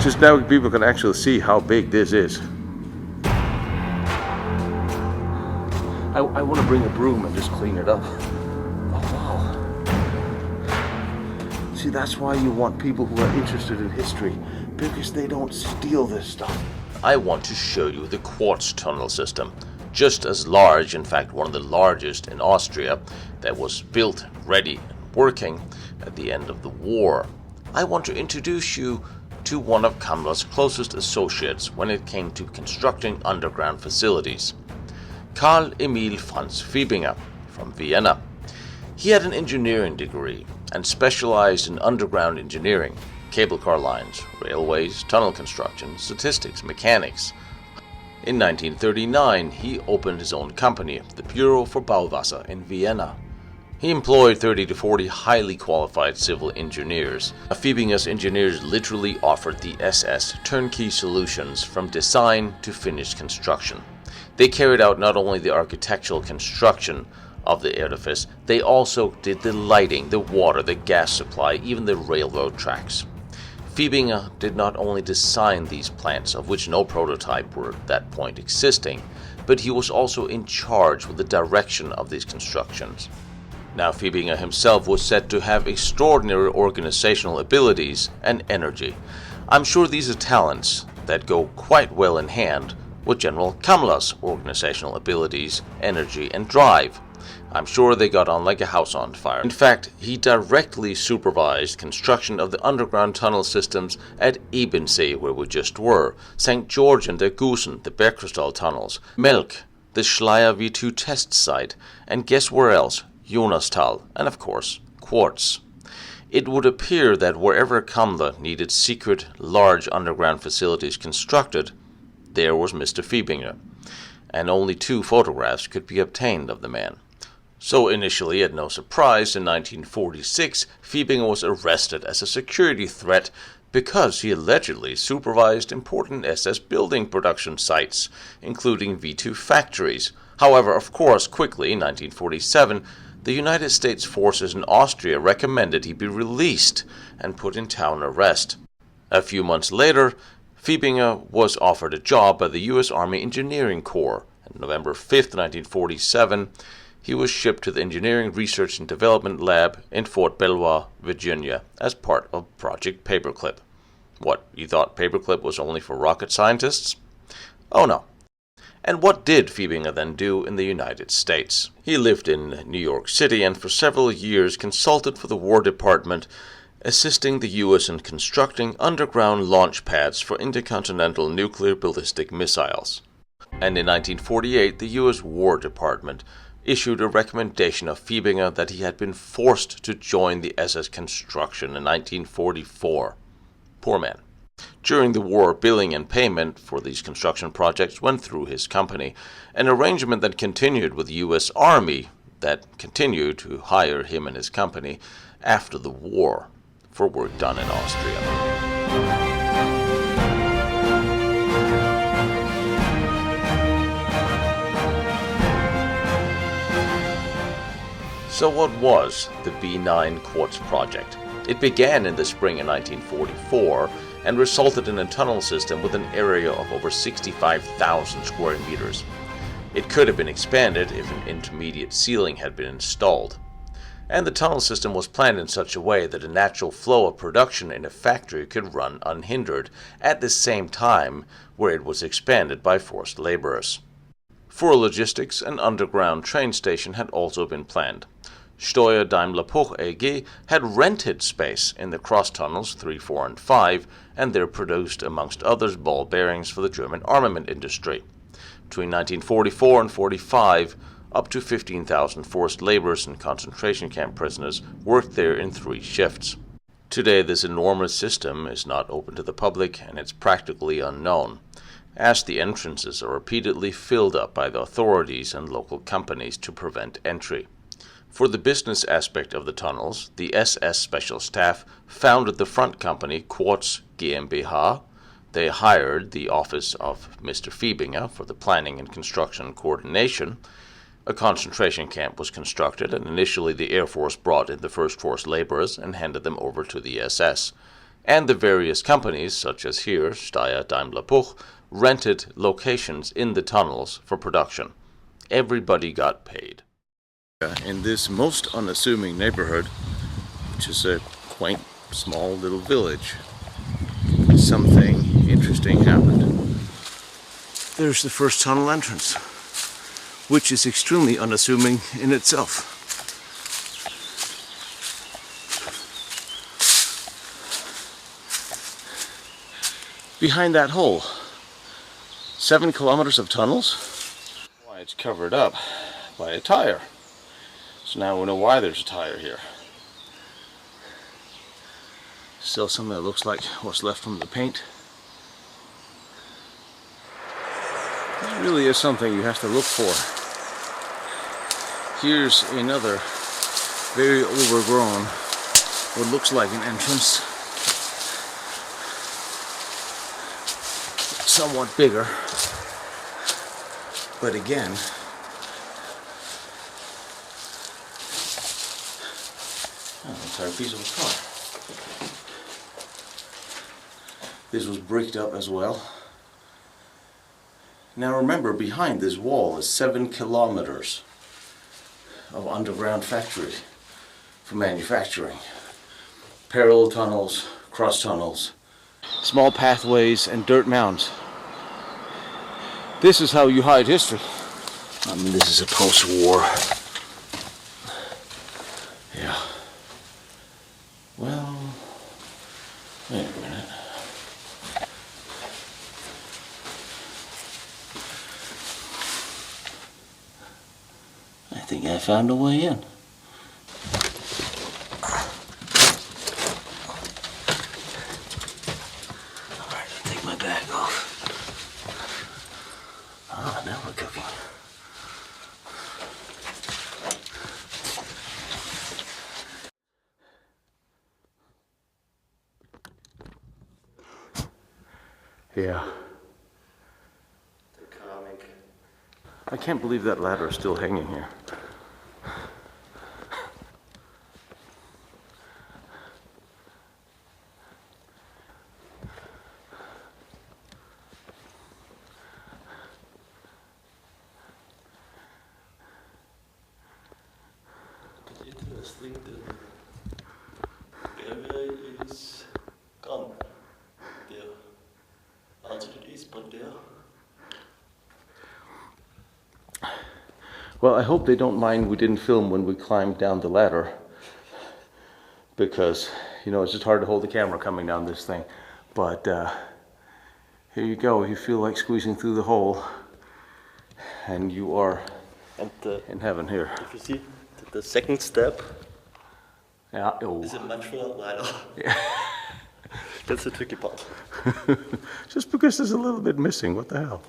Just now people can actually see how big this is. I want to bring a broom and just clean it up. Oh wow. See, that's why you want people who are interested in history, because they don't steal this stuff. I want to show you the quartz tunnel system, just as large, in fact one of the largest in Austria, that was built, ready, and working at the end of the war. I want to introduce you to one of Kammler's closest associates when it came to constructing underground facilities, Karl Emil Franz Fiebinger from Vienna. He had an engineering degree and specialized in underground engineering, cable car lines, railways, tunnel construction, statistics, mechanics. In 1939, he opened his own company, the Bureau for Bauwasser in Vienna. He employed 30 to 40 highly qualified civil engineers. Fiebinger's engineers literally offered the SS turnkey solutions from design to finished construction. They carried out not only the architectural construction of the edifice, they also did the lighting, the water, the gas supply, even the railroad tracks. Fiebinger did not only design these plants, of which no prototype were at that point existing, but he was also in charge with the direction of these constructions. Now, Fiebinger himself was said to have extraordinary organizational abilities and energy. I'm sure these are talents that go quite well in hand with General Kammler's organizational abilities, energy, and drive. I'm sure they got on like a house on fire. In fact, he directly supervised construction of the underground tunnel systems at Ebensee, where we just were, St. George and der Gusen, the Bergkristall tunnels, Melk, the Schleier V2 test site, and guess where else? Jonastal, and of course, quartz. It would appear that wherever Kammler needed secret, large underground facilities constructed, there was Mr. Fiebinger, and only 2 photographs could be obtained of the man. So initially, at no surprise, in 1946, Fiebinger was arrested as a security threat because he allegedly supervised important SS building production sites, including V2 factories. However, of course, quickly, in 1947, the United States forces in Austria recommended he be released and put in town arrest. A few months later, Fiebinger was offered a job by the U.S. Army Engineering Corps. On November 5, 1947, he was shipped to the Engineering Research and Development Lab in Fort Belvoir, Virginia, as part of Project Paperclip. What, you thought Paperclip was only for rocket scientists? Oh no. And what did Fiebinger then do in the United States? He lived in New York City and for several years consulted for the War Department, assisting the U.S. in constructing underground launch pads for intercontinental nuclear ballistic missiles. And in 1948, the U.S. War Department issued a recommendation of Fiebinger that he had been forced to join the SS construction in 1944. Poor man. During the war, billing and payment for these construction projects went through his company, an arrangement that continued with the U.S. Army that continued to hire him and his company after the war for work done in Austria. So what was the B9 Quarz project? It began in the spring of 1944 and resulted in a tunnel system with an area of over 65,000 square meters. It could have been expanded if an intermediate ceiling had been installed. And the tunnel system was planned in such a way that a natural flow of production in a factory could run unhindered at the same time where it was expanded by forced laborers. For logistics, an underground train station had also been planned. Steuer Daimler Puch AG had rented space in the cross tunnels 3, 4, and 5, and there produced, amongst others, ball bearings for the German armament industry. Between 1944 and 45, up to 15,000 forced laborers and concentration camp prisoners worked there in 3 shifts. Today, this enormous system is not open to the public, and it's practically unknown, as the entrances are repeatedly filled up by the authorities and local companies to prevent entry. For the business aspect of the tunnels, the SS Special Staff founded the front company Quarz GmbH. They hired the office of Mr. Fiebinger for the planning and construction coordination. A concentration camp was constructed, and initially the Air Force brought in the First Force laborers and handed them over to the SS. And the various companies, such as here, Steyr, Daimler, Puch, rented locations in the tunnels for production. Everybody got paid. In this most unassuming neighborhood, which is a quaint, small little village, something interesting happened. There's the first tunnel entrance, which is extremely unassuming in itself. Behind that hole, 7 kilometers of tunnels. Why, it's covered up by a tire. So now we know why there's a tire here. Still something that looks like what's left from the paint. This really is something you have to look for. Here's another very overgrown, what looks like an entrance. Somewhat bigger, but again, an entire piece of a car. This was bricked up as well. Now remember, behind this wall is 7 kilometers of underground factory for manufacturing. Parallel tunnels, cross tunnels, small pathways and dirt mounds. This is how you hide history. I mean, this is a post-war. Yeah. Well, wait a minute. I think I found a way in. Alright, I'll take my bag off. Ah, now we're cooking. Yeah. I can't believe that ladder is still hanging here. Interesting, the area is gone. There, also it is, but there. Well, I hope they don't mind we didn't film when we climbed down the ladder, because, you know, it's just hard to hold the camera coming down this thing. But here you go. You feel like squeezing through the hole, and you are in heaven here. If you see, the second step Yeah. Oh. is a much more wider. Yeah. That's the tricky part. Just because there's a little bit missing. What the hell?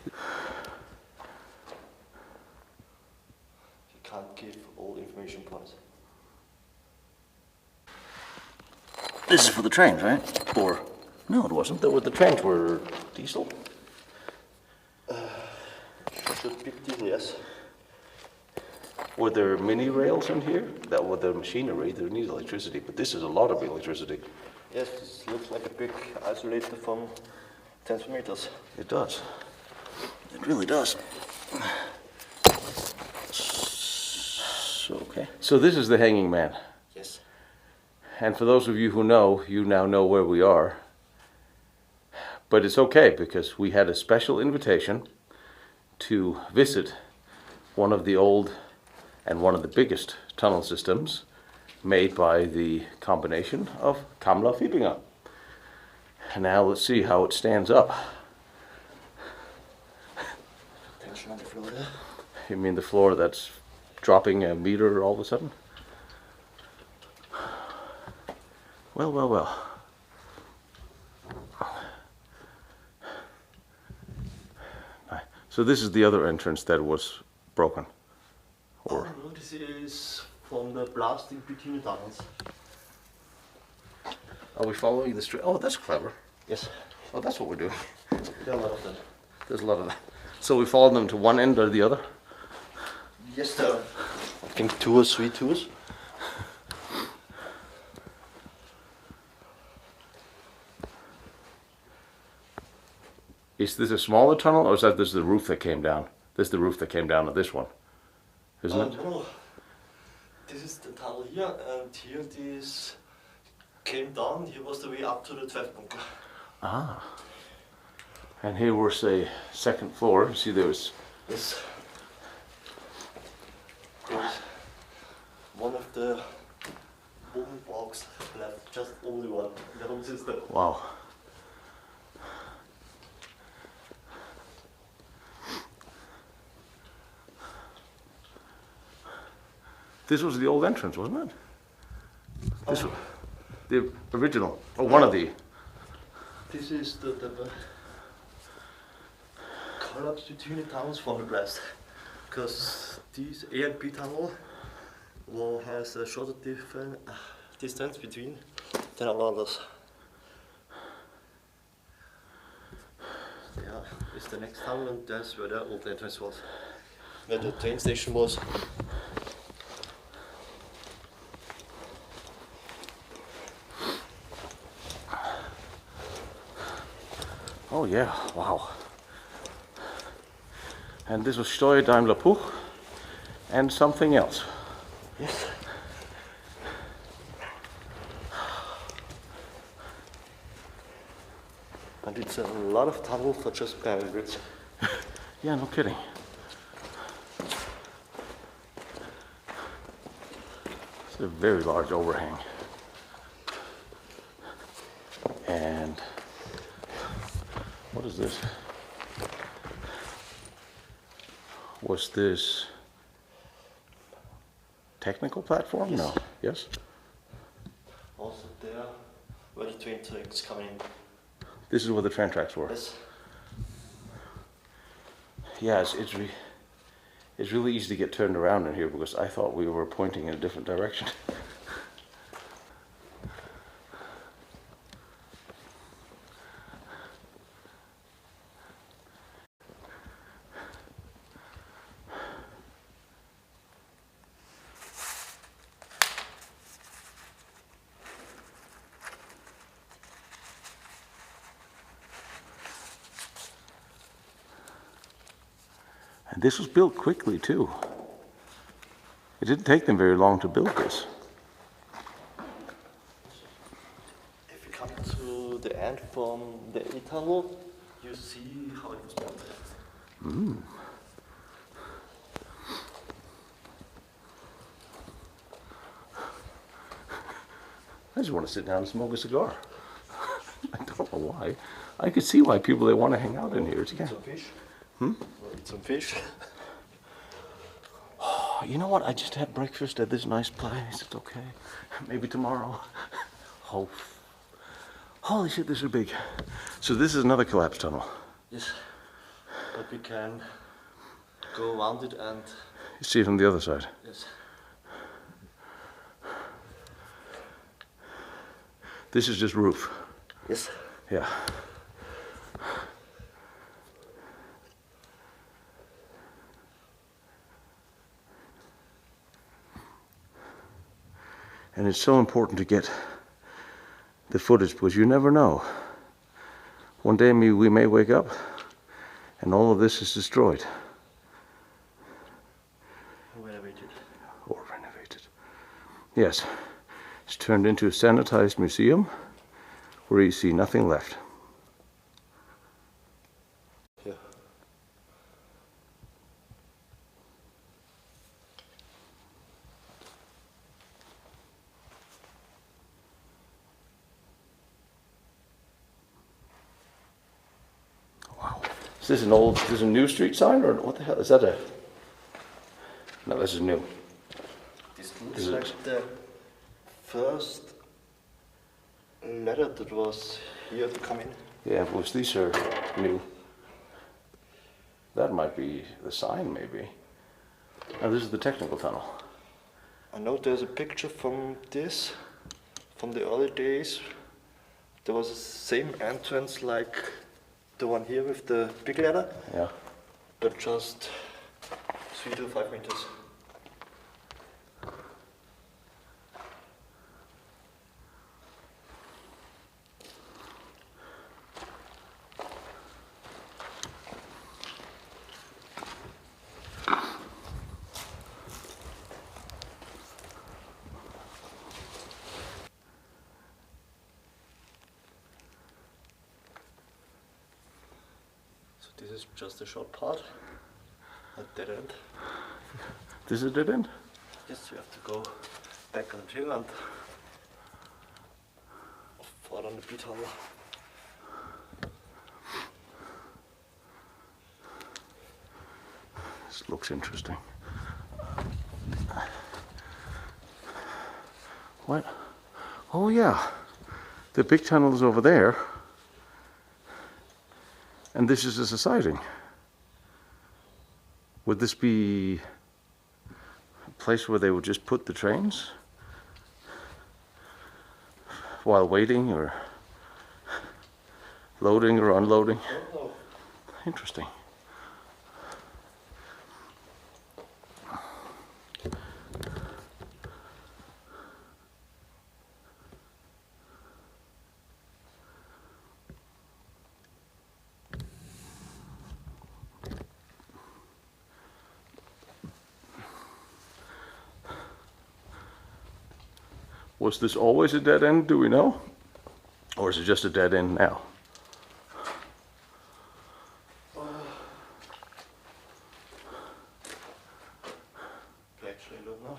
You can't give all information points. This is for the trains, right? Or no, it wasn't. The trains were diesel. Should be diesel, yes. Were there mini rails in here? That were the machinery. There needs electricity, but this is a lot of electricity. Yes, this looks like a big isolator from transformators. It does. It really does. So, okay. So this is the Hanging Man. Yes. And for those of you who know, you now know where we are. But it's okay, because we had a special invitation to visit one of the old and one of the biggest tunnel systems made by the combination of Kammler Fiebinger. And now let's see how it stands up. Tension on the floor there. You mean the floor that's dropping a meter all of a sudden? Well, well, well. So this is the other entrance that was broken. Or Oh, no, this is from the blasting between the tunnels. Are we following the street? Oh, that's clever. Yes. Oh, that's what we're doing. There are a lot of them. There's a lot of that. So we follow them to one end or the other? Yes, there are, I think 2 or 3 tours. Is this a smaller tunnel, or is that this the roof that came down? This is the roof that came down to this one, isn't it? No. This is the tunnel here, and here this came down. Here was the way up to the 12th bunker. Ah. And here was the second floor. You see there was... Yes. There's one of the wooden blocks left, just only one in the whole system. Wow. This was the old entrance, wasn't it? This was the original, or one of the... This is the collapse between the tunnels from the blast. Because this A and B tunnel has a shorter distance between than others. Yeah, it's the next tunnel, and that's where the old entrance was. Where the train station was. Oh yeah, wow. And this was Steuer Daimler Puch and something else. Yes. And it's a lot of tunnel for just parallels. Yeah, no kidding. It's a very large overhang. And what is this? Was this technical platform? Yes. No. Yes? Also there, where the train tracks come in. This is where the train tracks were. Yes. Yeah, it's really easy to get turned around in here because I thought we were pointing in a different direction. And this was built quickly too. It didn't take them very long to build this. If you come to the end from the A tunnel, you see how it was built. Mm. I just want to sit down and smoke a cigar. I don't know why. I could see why people they want to hang out in here. Yeah. Some fish. Hmm? We'll eat some fish. Oh, you know what? I just had breakfast at this nice place. It's okay. Maybe tomorrow. Oh, holy shit! This is big. So this is another collapse tunnel. Yes. But we can go around it and You see it from the other side. yes. This is just roof. Yes. Yeah. And it's so important to get the footage because you never know. One day we may wake up and all of this is destroyed. Renovated. Or renovated. Yes. It's turned into a sanitized museum where you see nothing left. Yeah. Wow. Is this an old, is this a new street sign or what the hell? Is that a... No, this is new. This looks Is it- like the first letter that was here to come in. Yeah, because these are new. That might be the sign, maybe. Now this is the technical tunnel. I know there's a picture from this, from the early days, there was the same entrance like the one here with the big ladder, Yeah. but just 3 to 5 meters. This is just a short part, a dead end. This is a dead end? Yes, you have to go back on the hill and forward on the B tunnel. This looks interesting. What? Oh yeah, the big tunnel is over there. And this is a siding. Would this be a place where they would just put the trains while waiting or loading or unloading? Oh. Interesting. Was this always a dead end, do we know? Or is it just a dead end now? I actually don't know.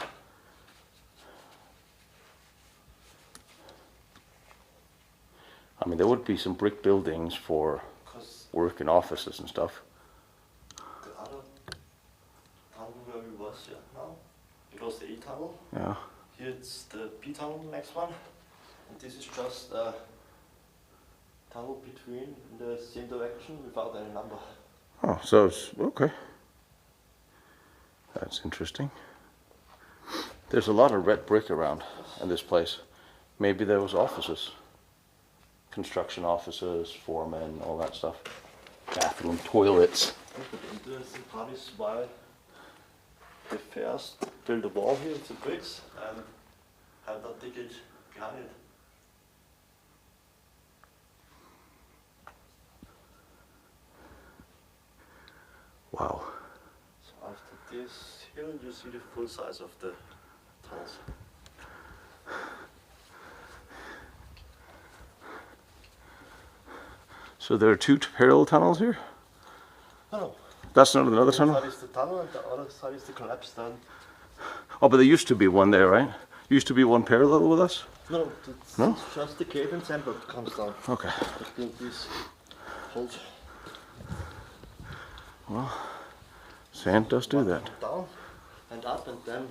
I mean, there would be some brick buildings for Because work and offices and stuff. the other tunnel where we was here now, it was the E tunnel. Yeah. Here it's the B tunnel, next one. And this is just a tunnel between in the same direction without any number. Oh, so it's okay. That's interesting. There's a lot of red brick around in this place. Maybe there was offices. Construction offices, foremen, all that stuff. Bathroom, toilets. The interesting part is why they first built a wall here with the bricks and have not dig it behind it. Wow. So after this hill you see the full size of the tunnels. So there are two parallel tunnels here? No, That's not another one tunnel? side is the tunnel and the other side is the collapsed tunnel. Oh, but there used to be one there, right? Used to be one parallel with us? No, it's No? just the cave and sand that comes down. Okay. They built this hold Well, sand does do that. down and up and then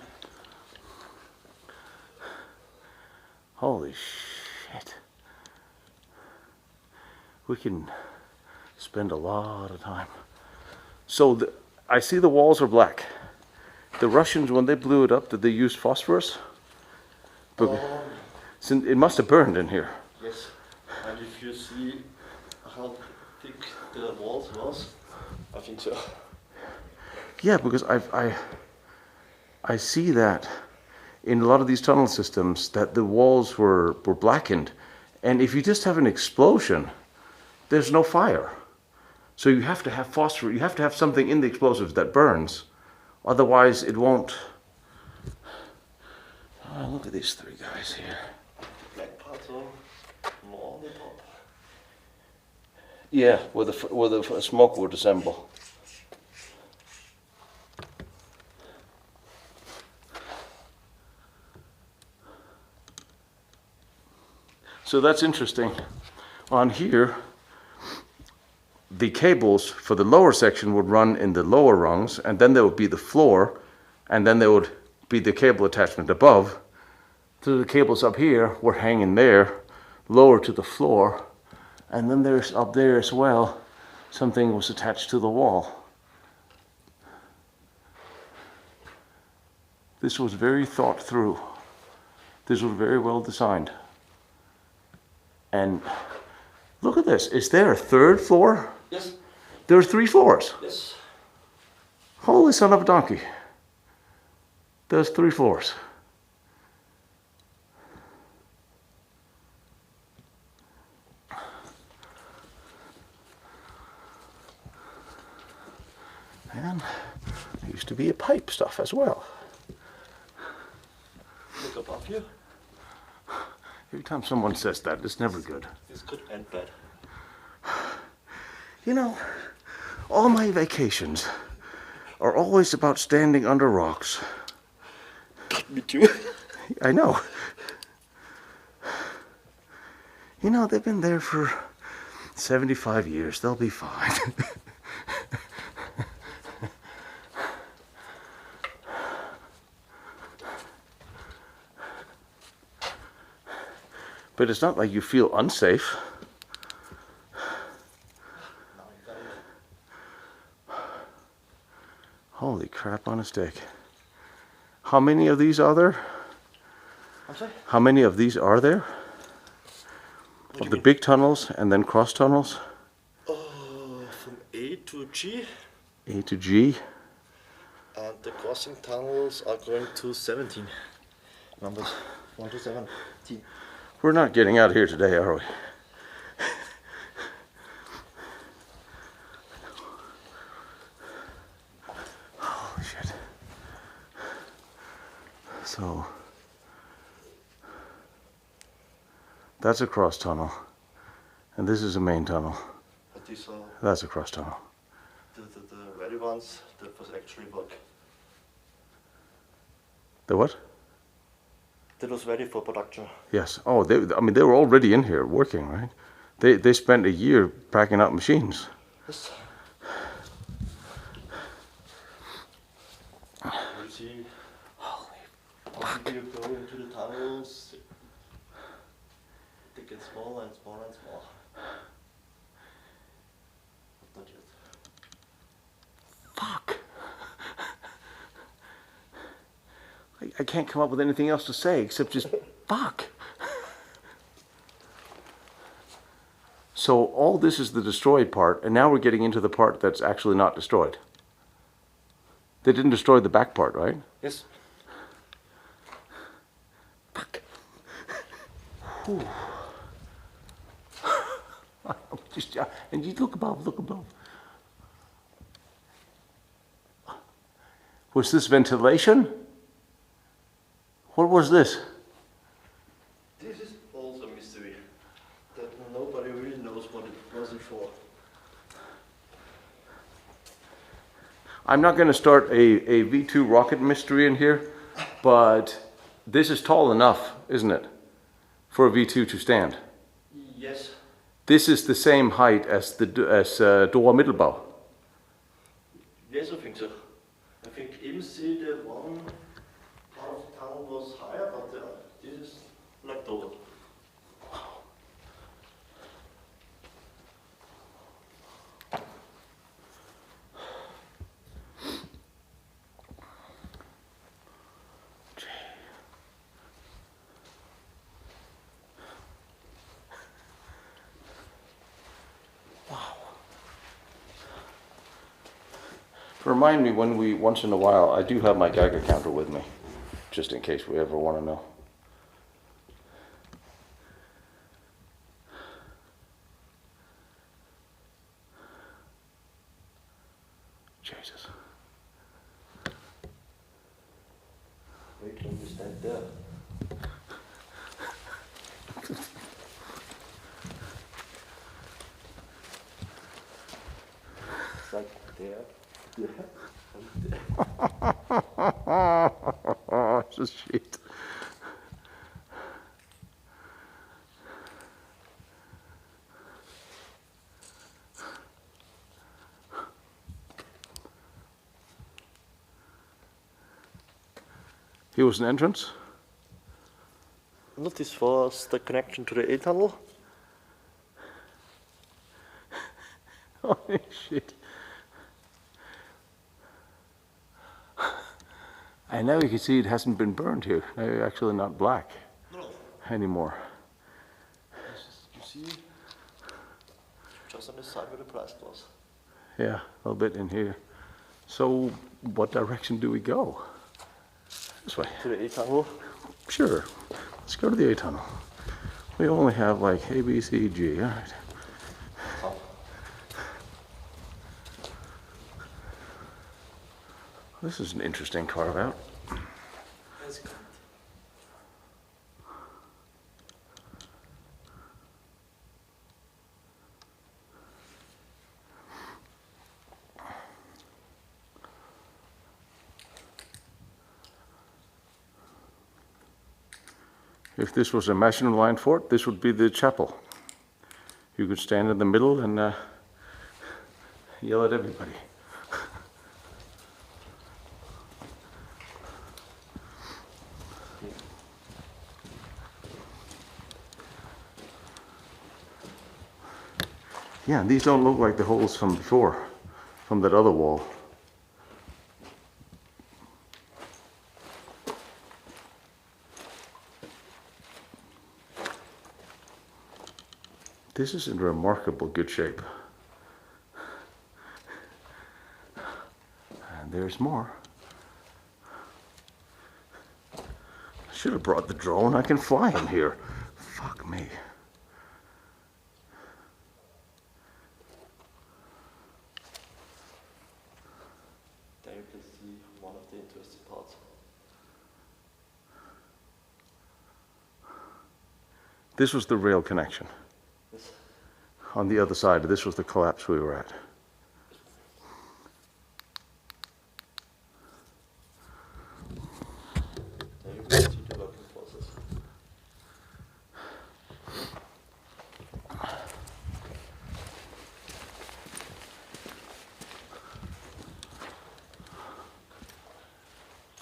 Holy shit. We can spend a lot of time. So I see the walls are black. The Russians, when they blew it up, did they use phosphorus? But since it must have burned in here. yes. And if you see how thick the walls was, I think so. Yeah, because I see that in a lot of these tunnel systems that the walls were blackened. And if you just have an explosion, there's no fire. So you have to have phosphorus, you have to have something in the explosives that burns. Otherwise it won't. Oh, look at these three guys here. Black parts are more on the top. Yeah, where the smoke would assemble. So that's interesting. On here, the cables for the lower section would run in the lower rungs, and then there would be the floor, and then there would be the cable attachment above. So the cables up here were hanging there, lower to the floor, and then there's up there as well, something was attached to the wall. This was very thought through. This was very well designed. And look at this. Is there a third floor? Yes. There are 3 floors. Yes. Holy son of a donkey. There's 3 floors. And there used to be a pipe stuff as well. Look above you. Every time someone says that, it's never good. It's good and bad. You know, all my vacations are always about standing under rocks. Me too. I know. You know, they've been there for 75 years. They'll be fine. But it's not like you feel unsafe. Holy crap on a stick. How many of these are there? I'm sorry? How many of these are there? What do Of you the mean? big tunnels and then cross tunnels? From A to G. A to G. And the crossing tunnels are going to 17. Numbers 1 to 17. We're not getting out of here today, are we? Holy shit. So, that's a cross tunnel. And this is a main tunnel. But these are That's a cross tunnel. the ready ones that was actually work. The what? That was ready for production. Yes. Oh, I mean, they were already in here working, right? They spent a year packing out machines. Yes. You see, as you go into the tunnels, they get smaller and smaller and smaller. Not yet. Fuck. I can't come up with anything else to say except just fuck. So all this is the destroyed part, and now we're getting into the part that's actually not destroyed. They didn't destroy the back part, right? Yes. Fuck. Just, and you look above, look above. Was this ventilation? What was this? This is also a mystery that nobody really knows what it was for. I'm not going to start a V2 rocket mystery in here, but this is tall enough, isn't it, for a V2 to stand? Yes. This is the same height as Dora Mittelbau. Yes, I think so. I think MC, the one part of the tunnel was higher, but this is like lower. Remind me when we, once in a while, I do have my Geiger counter with me, just in case we ever want to know. Jesus. Wait till you stand there. It's like there. Yeah. It's just shit. Here was an entrance. Not this was the connection to the A tunnel. Holy shit. And now you can see it hasn't been burned here. Now you're actually not black No. anymore. You see just on this side where the blast was. Yeah, a little bit in here. So, what direction do we go? This way. To the A tunnel. Sure. Let's go to the A tunnel. We only have like A, B, C, G. All right. Oh. This is an interesting carve out. That's good. If this was a Maginot Line fort, this would be the chapel. You could stand in the middle and yell at everybody. Yeah, these don't look like the holes from before, from that other wall. This is in remarkable good shape. And there's more. I should have brought the drone. I can fly in here. Fuck me. There you can see one of the interesting parts. This was the rail connection. Yes. On the other side, this was the collapse we were at. There you can see the working process.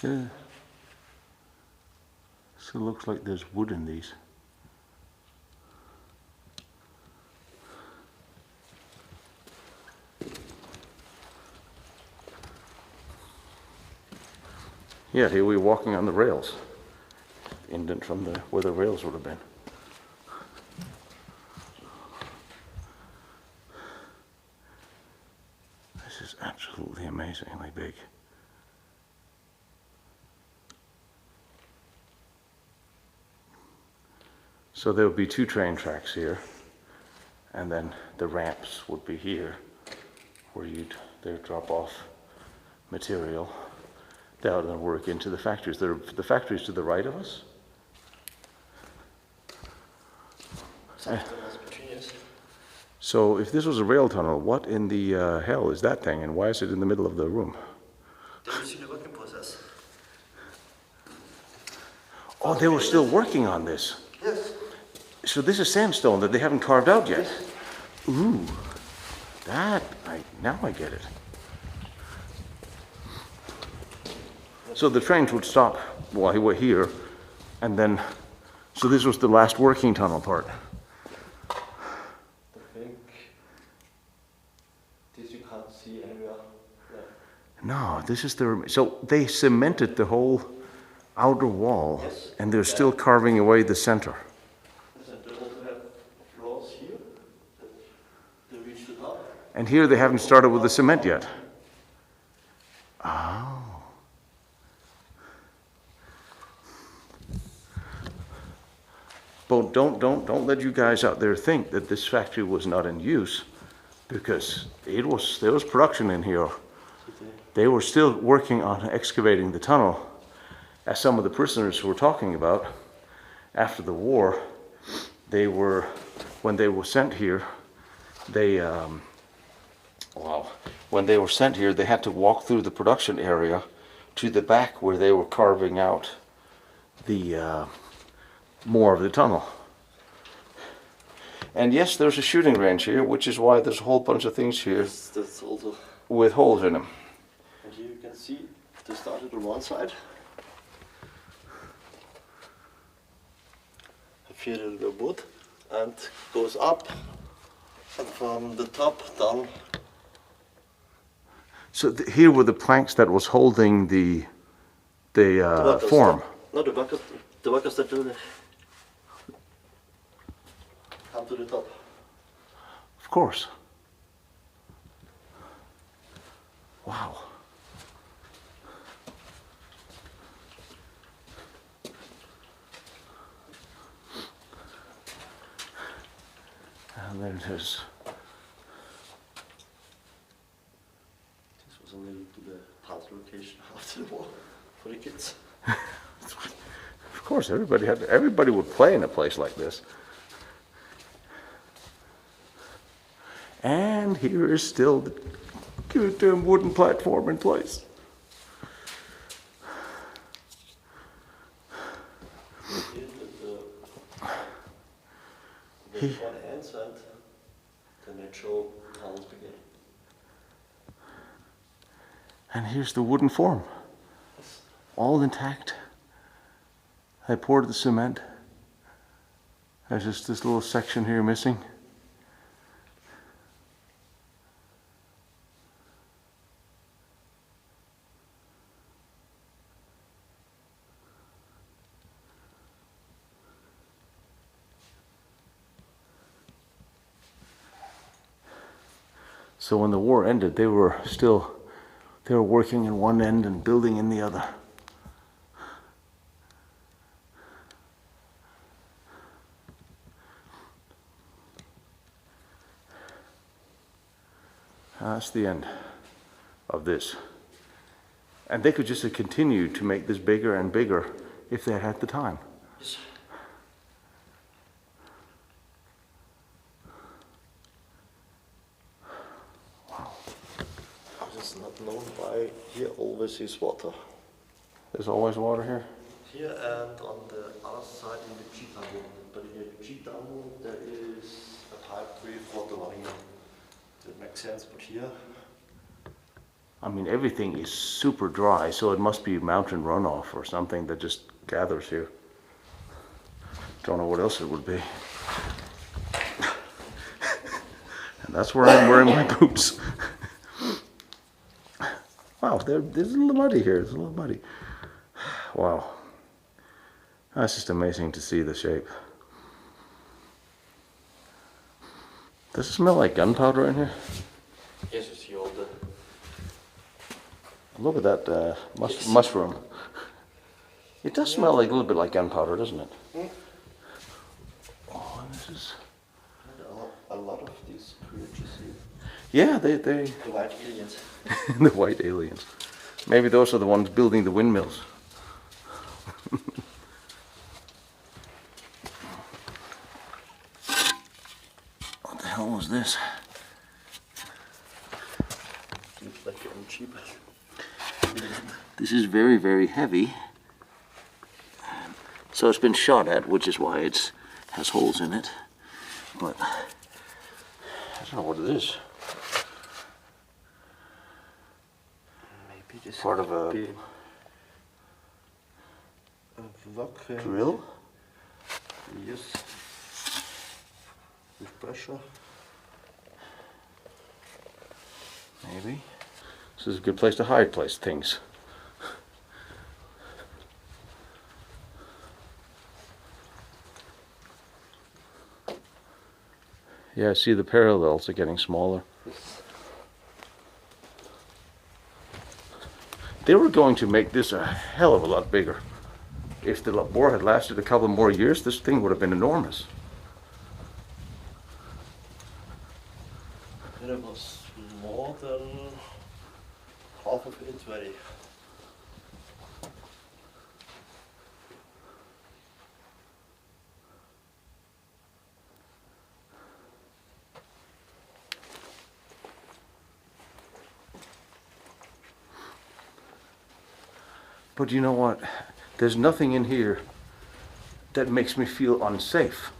Yeah. So it looks like there's wood in these. Yeah, here we're walking on the rails, indent from where the rails would have been. This is absolutely amazingly big. So there would be 2 train tracks here, and then the ramps would be here, where they'd drop off material. That would then work into the factories. The factories to the right of us. So if this was a rail tunnel, what in the hell is that thing, and why is it in the middle of the room? There you see the working process. Oh, they were still working on this. Yes. So this is sandstone that they haven't carved out yet. Ooh, now I get it. So the trains would stop while we were here, and then, so this was the last working tunnel part. I think this you can't see anywhere. No, this is so they cemented the whole outer wall, Yes. and they're still carving away the center. And they also have floors here that they reach the top. And here they haven't started with the cement yet. Oh. But don't let you guys out there think that this factory was not in use, because there was production in here. They were still working on excavating the tunnel, as some of the prisoners were talking about. After the war, when they were sent here, they had to walk through the production area to the back where they were carving out the more of the tunnel. And yes, there's a shooting range here, which is why there's a whole bunch of things here That's also. with holes in them. And here you can see they started on one side. Here the wood and goes up, and from the top down. So here were the planks that was holding the workers form. No, the workers that do come up to the top. Of course. Wow. And then there's... This was a little to the past location after the war for the kids. Of course, everybody would play in a place like this. And here is still the goddamn wooden platform in place. The one ends and the natural tunnels begin. And here's the wooden form, all intact. I poured the cement. There's just this little section here missing. So when the war ended, they were working in one end and building in the other. That's the end of this. And they could just have continued to make this bigger and bigger if they had the time. Yes. This is not known why here always is water. There's always water here? Here and on the other side in the G tunnel. But in the G tunnel there is a pipe with water running. That makes sense, but here... I mean, everything is super dry, so it must be mountain runoff or something that just gathers here. Don't know what else it would be. And that's where I'm wearing my boots. Wow, there's a little muddy here. It's a little muddy. Wow. That's just amazing to see the shape. Does it smell like gunpowder in here? Yes, it's here all the... Look at that mushroom. It does smell like a little bit like gunpowder, doesn't it? Mm. Oh, and this is... A lot of these creatures here. Yeah, they... The white aliens. The white aliens. Maybe those are the ones building the windmills. What the hell was this? Looks like an cheap. This is very, very heavy. So it's been shot at, which is why it has holes in it. But I don't know what it is. Maybe this Part of a rock drill? Yes. With pressure. Maybe. This is a good place to hide things. Yeah, see the parallels are getting smaller. They were going to make this a hell of a lot bigger. If the war had lasted a couple more years, this thing would have been enormous. There was more than half of it ready. But you know what? There's nothing in here that makes me feel unsafe.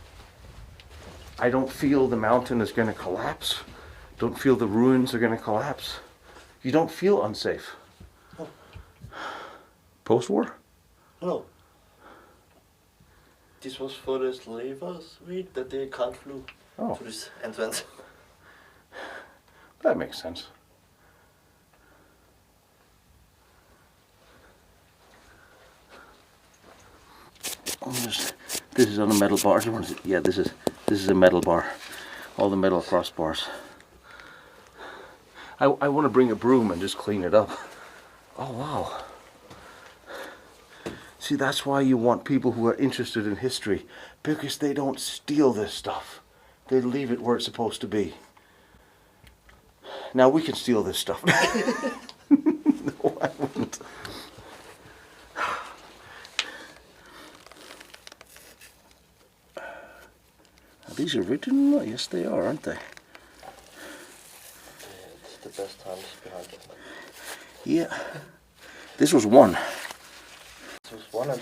I don't feel the mountain is going to collapse. Don't feel the ruins are going to collapse. You don't feel unsafe. Oh. Post-war? No. This was for the slavers that they can't flew to this entrance. That makes sense. This is on a metal bar. Yeah, this is This is a metal bar. All the metal crossbars. I want to bring a broom and just clean it up. Oh wow. See, that's why you want people who are interested in history, because they don't steal this stuff. They leave it where it's supposed to be. Now we can steal this stuff. No, I wouldn't. Are these original? Yes, they are, aren't they? It's the best times behind it. Yeah. This was one. This was one and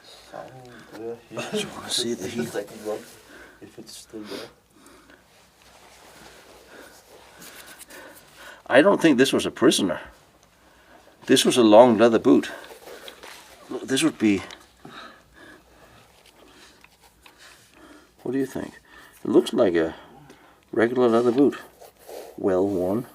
some here. Do you want to see the the heel? second one, if it's still there. I don't think this was a prisoner. This was a long leather boot. Look, this would be... What do you think? It looks like a regular leather boot. Well worn.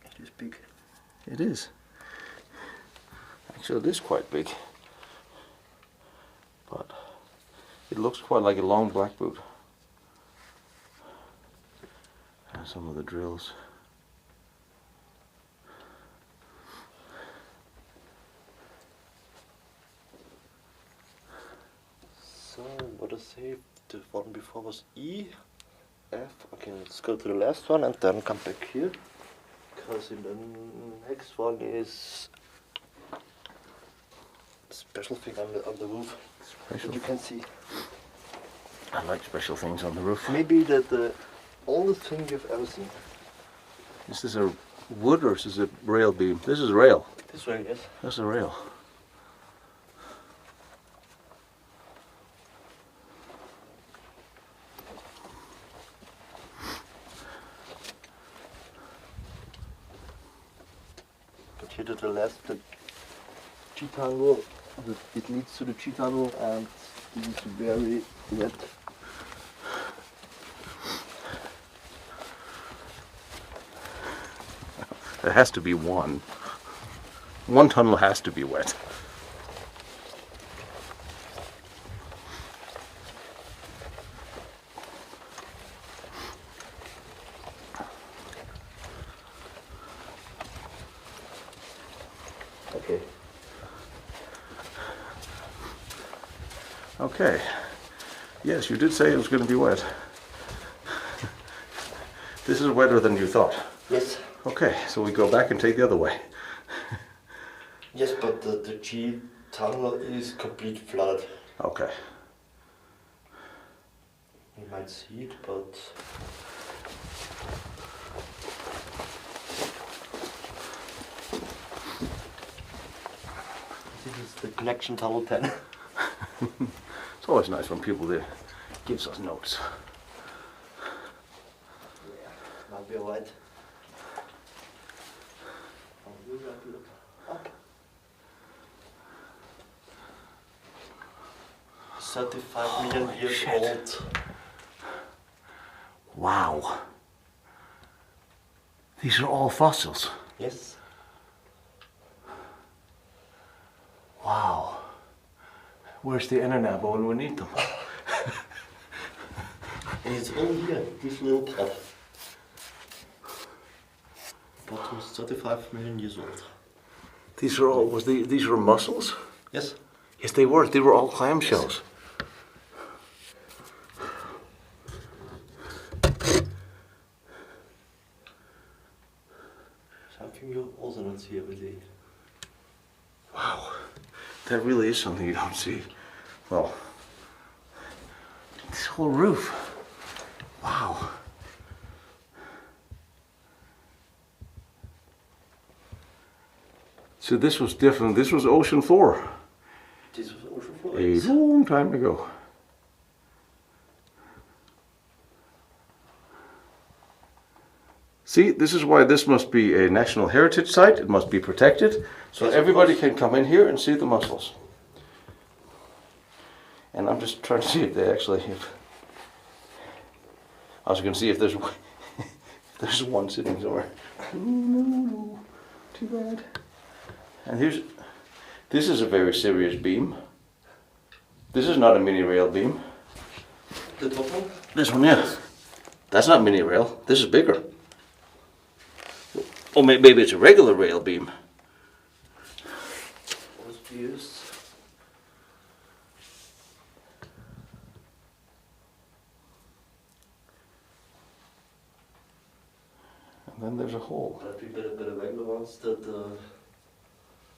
It is big. It is. Actually, it is quite big. But it looks quite like a long black boot. And some of the drills. So, what I say, the one before was E, F. Okay, let's go to the last one and then come back here. Because in the next one is a special thing on the roof. Special. That you can see. I like special things on the roof. Maybe the oldest thing you've ever seen. Is this a wood or is this a rail beam? This is a rail. This way, yes. That's a rail. But here to the left, the G-tunnel, it leads to the G-tunnel and it is very wet. There has to be one. One tunnel has to be wet. Okay. Okay. Yes, you did say it was going to be wet. This is wetter than you thought. Yes. Okay, so we go back and take the other way. Yes, but the G tunnel is complete flooded. Okay. You might see it, but this is the connection tunnel 10. It's always nice when people gives us notes. Yeah, might be alright. You have to look up. 35 million years shit. old. Wow. These are all fossils. Yes. Wow. Where's the Enenabo when we need them? And it's all here, this little part. Bottom is 35 million years old. These are all, these were mussels? Yes. Yes, they were. They were all clamshells. Something you also don't see every day. Wow. That really is something you don't see. Well, this whole roof. Wow. So this was different. This was ocean floor. This was ocean floor. A long time ago. See, this is why this must be a national heritage site. It must be protected. So Yes, of everybody course. can come in here and see the mussels. And I'm just trying to see if they actually have. I was going to see if there's if there's one sitting somewhere. No, too bad. And This is a very serious beam. This is not a mini rail beam. The top one? This one, yeah. That's not mini rail. This is bigger. Or maybe it's a regular rail beam. Was used. And then there's a hole. But we better the regular ones that the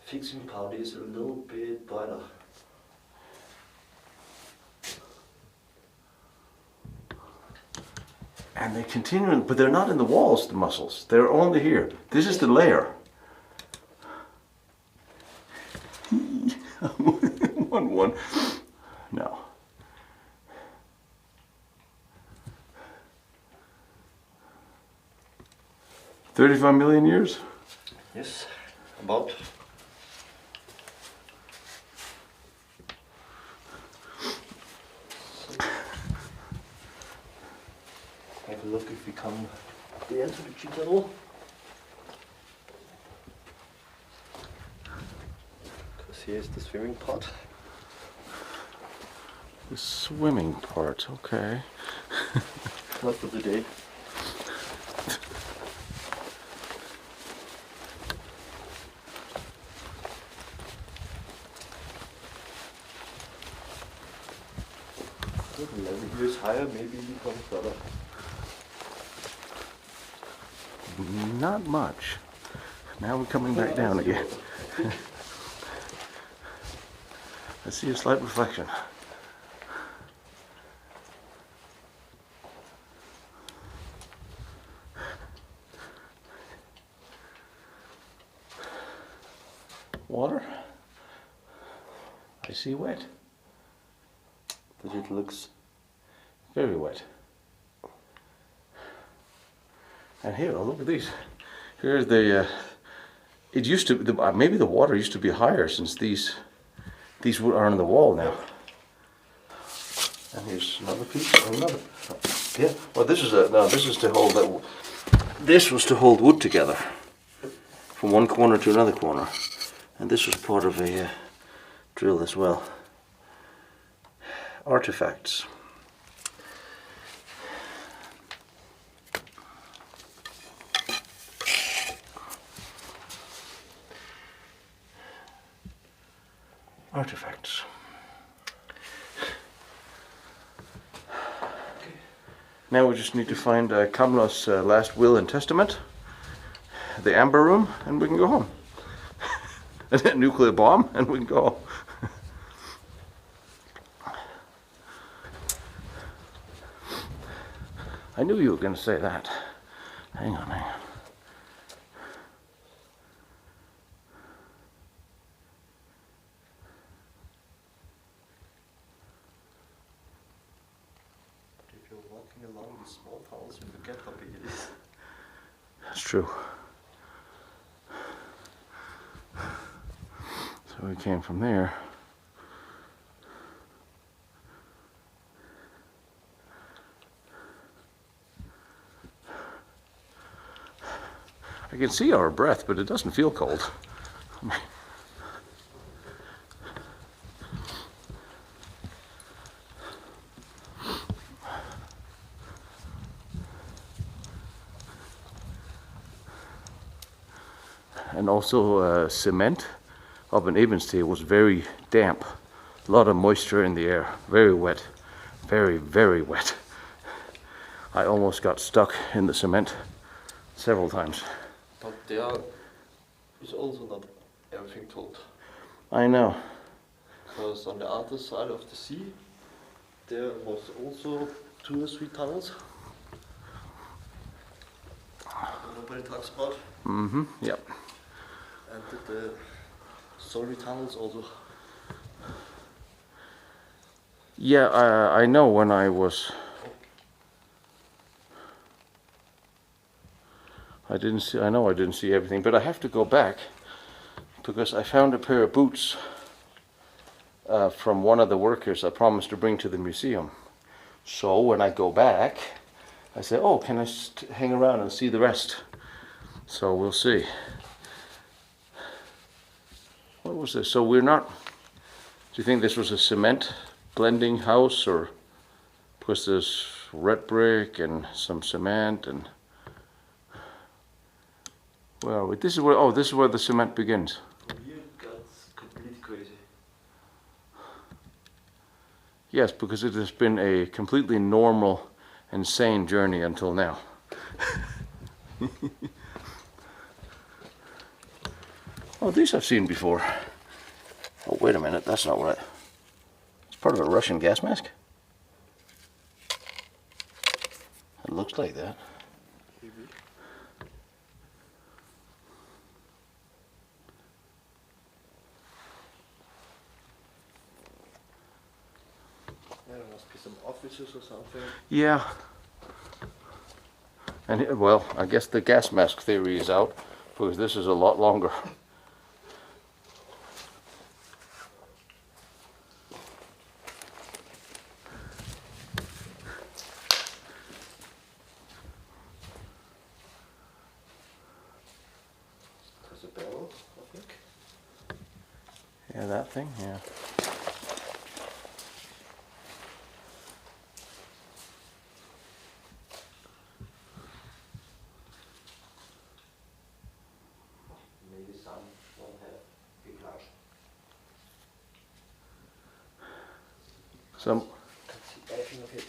fixing part is a little bit wider. And they continue, but they're not in the walls, the muscles. They're only here. This is the layer. 1-1. No. $35 million years? Yes, about. Have a look if we come there to the G-tunnel. Because here's the swimming part. The swimming part, okay. Not for today. The level here is higher, maybe we come further. Not much. Now we're coming back down again. I see a slight reflection. Water? I see wet. But it looks Very wet. And here, oh, look at these. Here's the. It used to. Maybe the water used to be higher since these are on the wall now. And here's another piece. Another. Yeah. Well, this is to hold that. This was to hold wood together from one corner to another corner, and this was part of a drill as well. Artifacts. Artifacts. Now we just need to find Kammler's last will and testament, the amber room, and we can go home. And a nuclear bomb, and we can go home. I knew you were going to say that. Hang on, hang on. if you're walking along these small tunnels, you forget how big it is. That's true. So we came from there. I can see our breath, but it doesn't feel cold. And also cement up in Ebenstein was very damp. A lot of moisture in the air. Very wet. Very, very wet. I almost got stuck in the cement several times. But there is also not everything told. I know. Because on the other side of the sea, there was also 2 or 3 tunnels. That nobody talks about. Mm-hmm. Yep. And the solid tunnels also. Yeah, I know when I was. I know I didn't see everything, but I have to go back because I found a pair of boots from one of the workers I promised to bring to the museum. So when I go back, I say, oh, can I hang around and see the rest? So we'll see. What What was this? So we're not, do you think this was a cement blending house, or because there's red brick and some cement and, where are we? This is where, oh, this is where the cement begins. Here it got completely crazy. Yes, because it has been a completely normal and sane journey until now. Oh, these I've seen before. Oh, wait a minute, that's not right. It's part of a Russian gas mask? It looks like that. Maybe. Yeah, there must be some offices or something. Yeah. And well, I guess the gas mask theory is out, because this is a lot longer. There's a barrel, I think. Yeah, that thing, yeah. Maybe some don't have big large. Some, Can't see anything of it.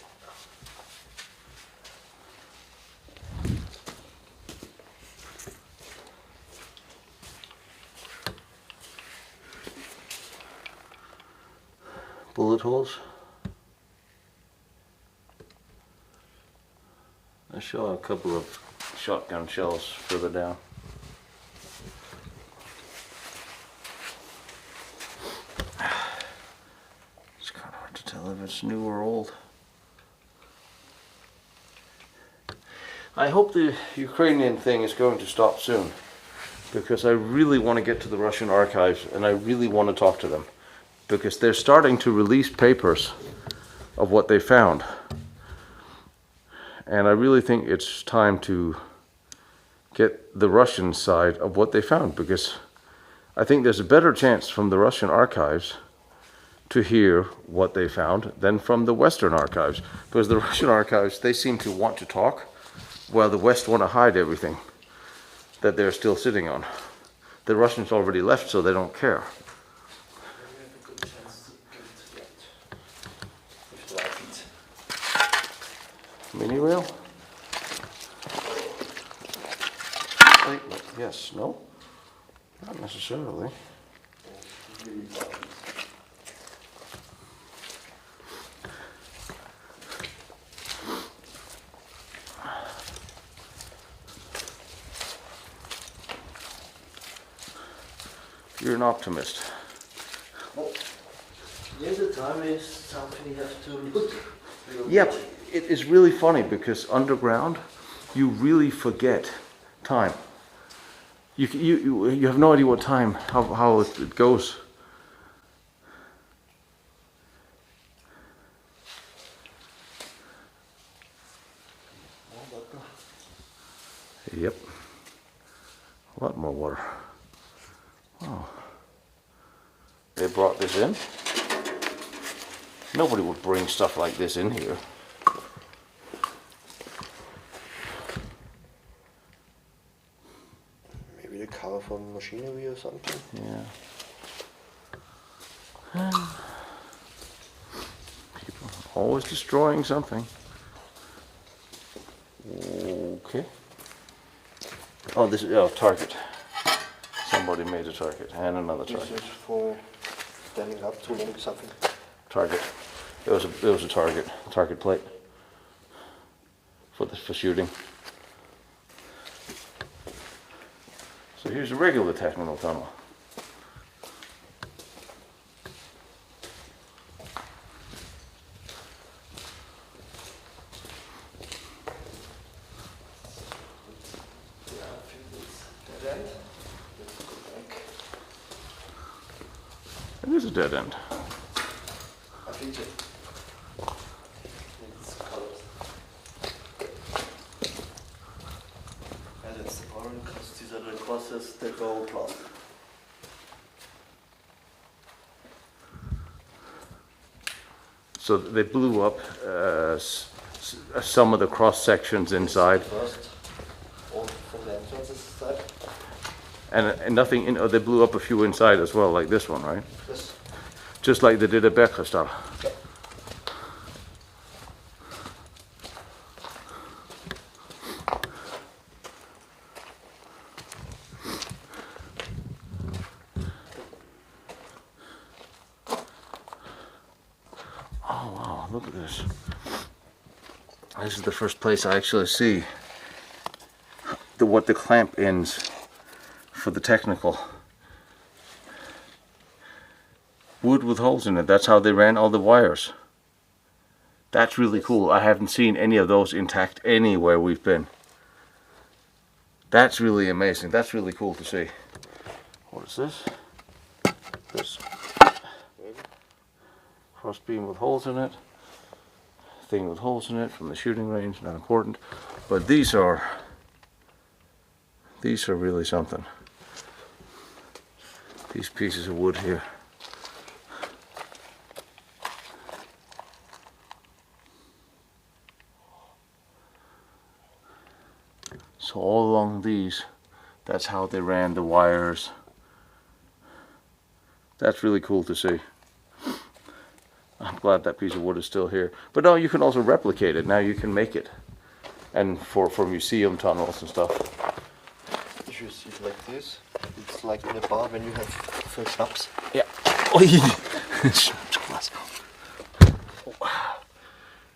bullet holes. I saw a couple of shotgun shells further down. It's kind of hard to tell if it's new or old. I hope the Ukrainian thing is going to stop soon, because I really want to get to the Russian archives and I really want to talk to them, because they're starting to release papers of what they found. And I really think it's time to get the Russian side of what they found, because I think there's a better chance from the Russian archives to hear what they found than from the Western archives, because the Russian archives, they seem to want to talk, while the West want to hide everything that they're still sitting on. The Russians already left, so they don't care. Mini rail? Wait, yes, no? Not necessarily. You're an optimist. Well, yeah, the time is something you have to look. Yep, it is really funny because underground, you really forget time. You have no idea what time, how it goes. Yep, a lot more water. Wow. They brought this in. Nobody would bring stuff like this in here. Maybe the cover from machinery or something. Yeah. People always destroying something. Okay. Oh, this is target. Somebody made a target and another target. This is for standing up to make something. Target. It was a target plate for shooting. So here's a regular technical tunnel. Yeah, I think it's dead end. Let's go back. It is a dead end. I think so. It's colored. And it's the boring because these are the crosses that go plus. So they blew up some of the cross sections inside, First, all from the entrances side. and nothing in. Oh, they blew up a few inside as well, like this one, right? Yes. Just like they did at Bergkristall. Yeah. Oh wow, look at this. This is the first place I actually see what the clamp ends for the technical. Wood with holes in it, that's how they ran all the wires. That's really cool. I haven't seen any of those intact anywhere we've been. That's really amazing. That's really cool to see. What is this? This cross beam with holes in it. Thing with holes in it from the shooting range, not important. But these are really something. These pieces of wood here. So all along these, that's how they ran the wires. That's really cool to see. I'm glad that piece of wood is still here. But no, you can also replicate it. Now you can make it. And for museum tunnels and stuff. If you see it like this, it's like in a bar when you have full schnapps. Yeah.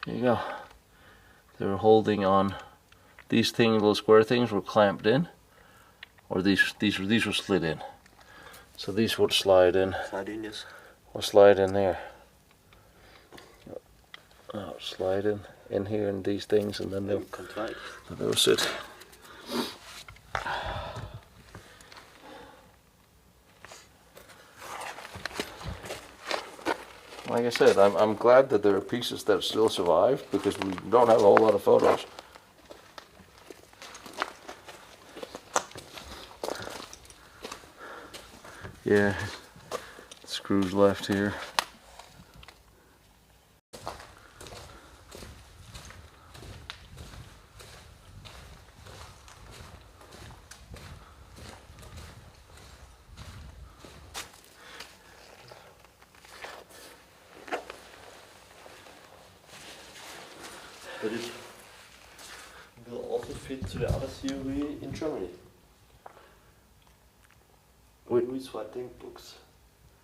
There you go. They were holding on. These little square things were clamped in, or these were slid in. So these would slide in. Slide in, yes. Or slide in there. Oh, slide in here in these things, and then they'll sit. Like I said, I'm glad that there are pieces that still survive, because we don't have a whole lot of photos. Yeah, screws left here. But it will also fit to the other theory in Germany. We read writing books,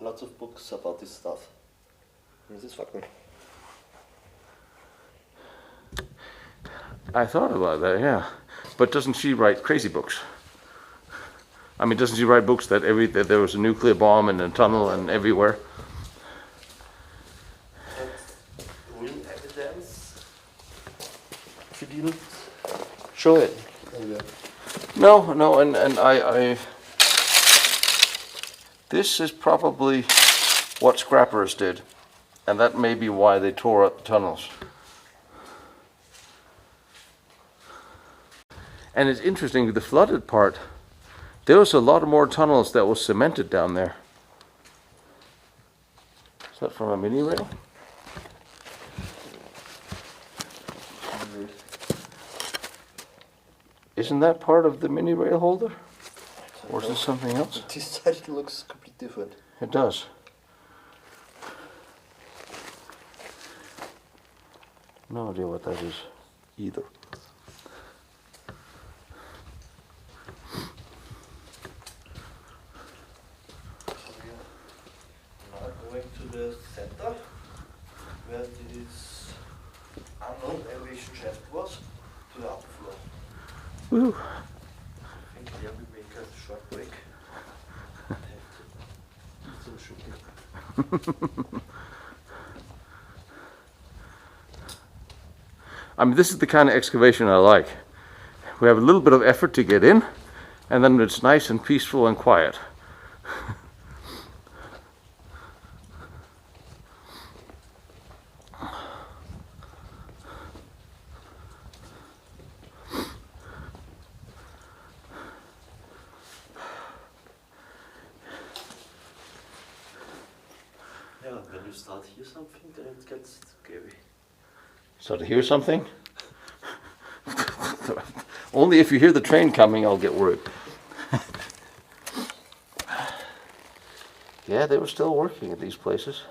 lots of books about this stuff. This is fucking. I thought about that, yeah. But doesn't she write crazy books? I mean, doesn't she write books that there was a nuclear bomb in a tunnel and everywhere? And real evidence, she didn't show it. No, and I this is probably what scrappers did, and that may be why they tore up the tunnels. And it's interesting, the flooded part, there was a lot more tunnels that was cemented down there. Is that from a mini rail? Isn't that part of the mini rail holder? Or is this something else? This side it looks completely different. It does. No idea what that is either. Now going to the center, where this unknown aviation shaft was, to the upper floor. Woo! I think here we make a short break. Some shooting. I mean, this is the kind of excavation I like. We have a little bit of effort to get in, and then it's nice and peaceful and quiet. Yeah, when you start hear something, then it gets scary. So to hear something? Only if you hear the train coming, I'll get worried. Yeah, they were still working at these places.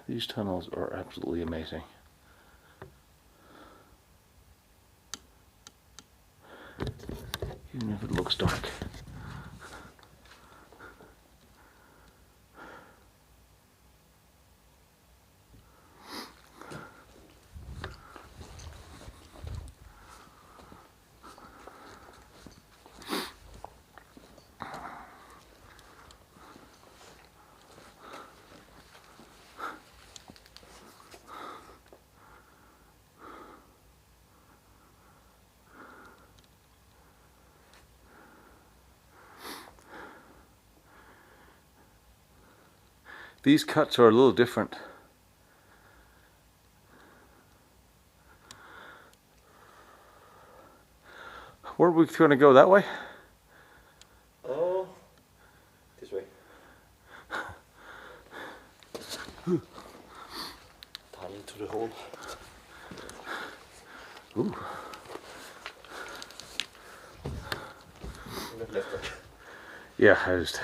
These tunnels are absolutely amazing. Even if it looks dark. These cuts are a little different. Were we going to go that way? Oh, this way. Down into the hole. Ooh. Left. Yeah, I just...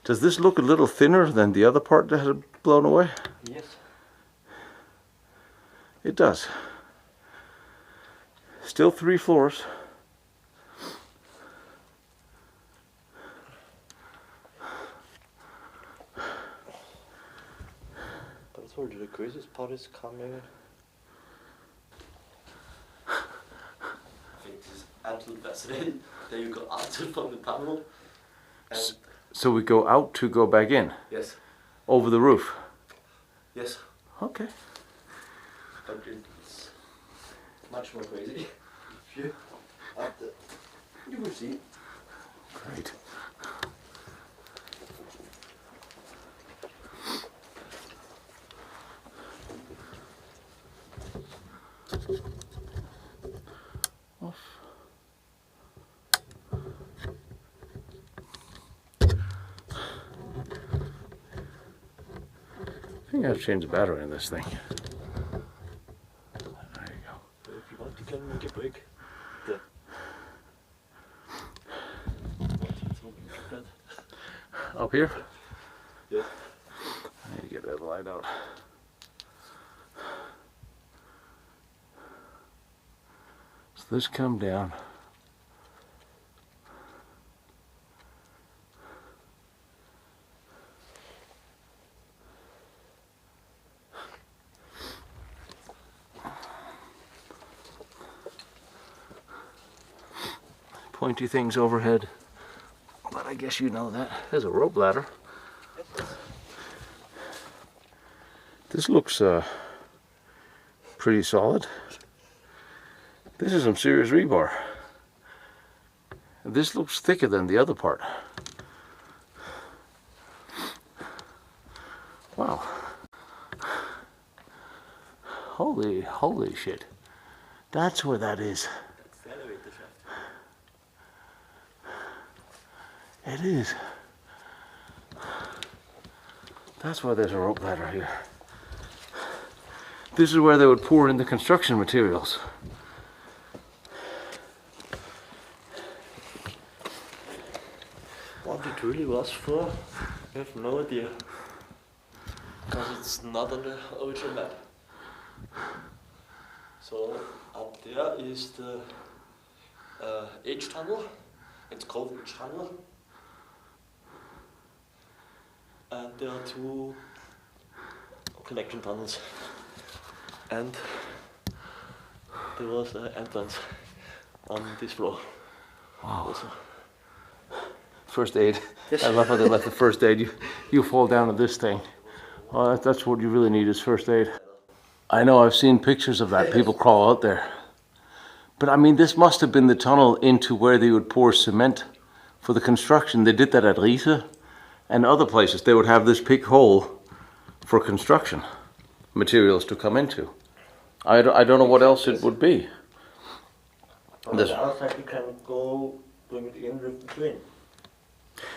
Does this look a little thinner than the other part that had blown away? Yes. It does. Still 3 floors. That's where the craziest part is coming. I think this is absolutely fascinating. Then you go out from the tunnel and So we go out to go back in? yes. Over the roof? Yes. Okay. But it's much more crazy. If you up the, you will see. Great. Off. I think I have to change the battery in this thing. There you go. If you want, you can make a break. The Up here? yeah. I need to get that light out. So this come down. Pointy things overhead, but I guess you know that. There's a rope ladder. This looks pretty solid. This is some serious rebar. This looks thicker than the other part. Wow. Holy shit. That's where that is. That's the elevator shaft. It is. That's why there's a rope ladder here. This is where they would pour in the construction materials. What it really was for, I have no idea. Because it's not on the original map. So up there is the H tunnel, It's called a channel. And there are two connection tunnels. And there was an entrance on this floor. Wow. Also. First aid. Yes. I love how they left the first aid. You fall down to this thing. Well, that's what you really need is first aid. I know, I've seen pictures of that. People crawl out there. But I mean, this must have been the tunnel into where they would pour cement for the construction. They did that at Riese and other places. They would have this big hole for construction materials to come into. I don't know what else it would be. On the other side, you can go bring it in with the train.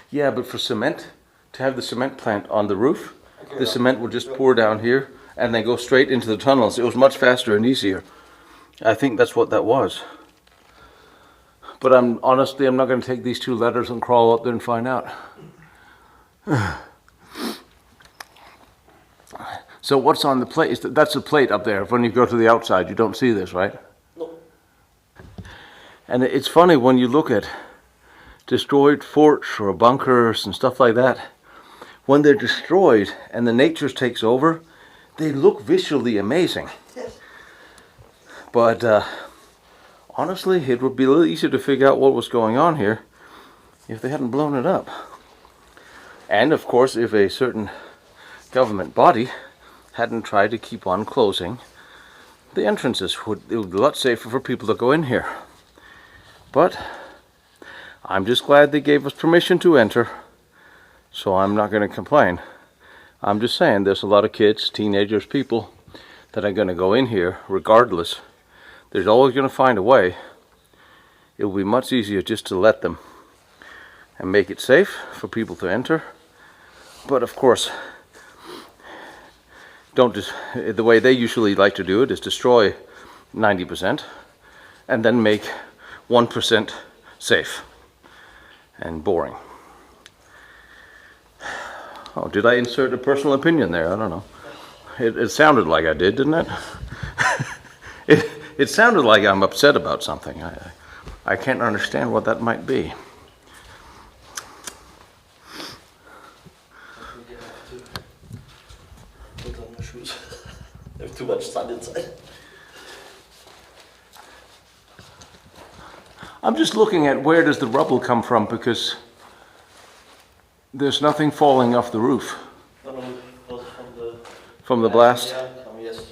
Yeah, but for cement, to have the cement plant on the roof, the cement would just pour down here and then go straight into the tunnels. It was much faster and easier. I think that's what that was. But honestly, I'm not going to take these 2 ladders and crawl up there and find out. So what's on the plate? That's a plate up there. When you go to the outside, you don't see this, right? No. And it's funny when you look at destroyed forts or bunkers and stuff like that. When they're destroyed and the nature takes over, they look visually amazing. Yes. But honestly, it would be a little easier to figure out what was going on here if they hadn't blown it up. And of course, if a certain government body hadn't tried to keep on closing the entrances, it would be a lot safer for people to go in here. But I'm just glad they gave us permission to enter, so I'm not going to complain. I'm just saying there's a lot of kids, teenagers, people that are going to go in here regardless. There's always going to find a way. It will be much easier just to let them and make it safe for people to enter. But of course, the way they usually like to do it is destroy 90% and then make 1% safe and boring. Oh, did I insert a personal opinion there? I don't know. It sounded like I did, didn't it? It sounded like I'm upset about something. I can't understand what that might be. You have to put on your shoes. There's too much sun inside. I'm just looking at where does the rubble come from, because there's nothing falling off the roof. No, it was From the blast? Yeah, yes.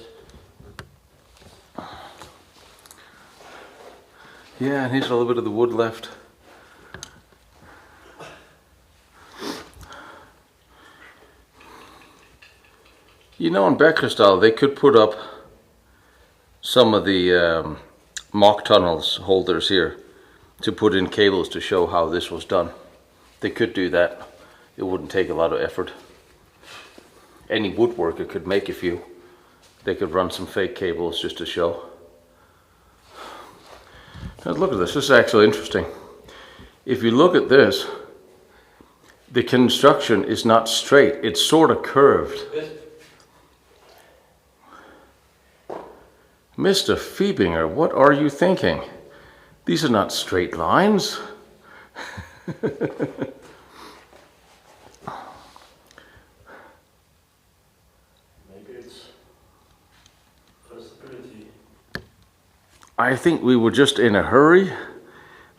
Yeah, and here's a little bit of the wood left. You know, in Bergkristall, they could put up some of the mock tunnels holders here to put in cables to show how this was done. They could do that. It wouldn't take a lot of effort. Any woodworker could make a few. They could run some fake cables just to show. Now look at this. This is actually interesting. If you look at this, the construction is not straight. It's sort of curved. Mr. Fiebinger, what are you thinking? These are not straight lines. I think we were just in a hurry.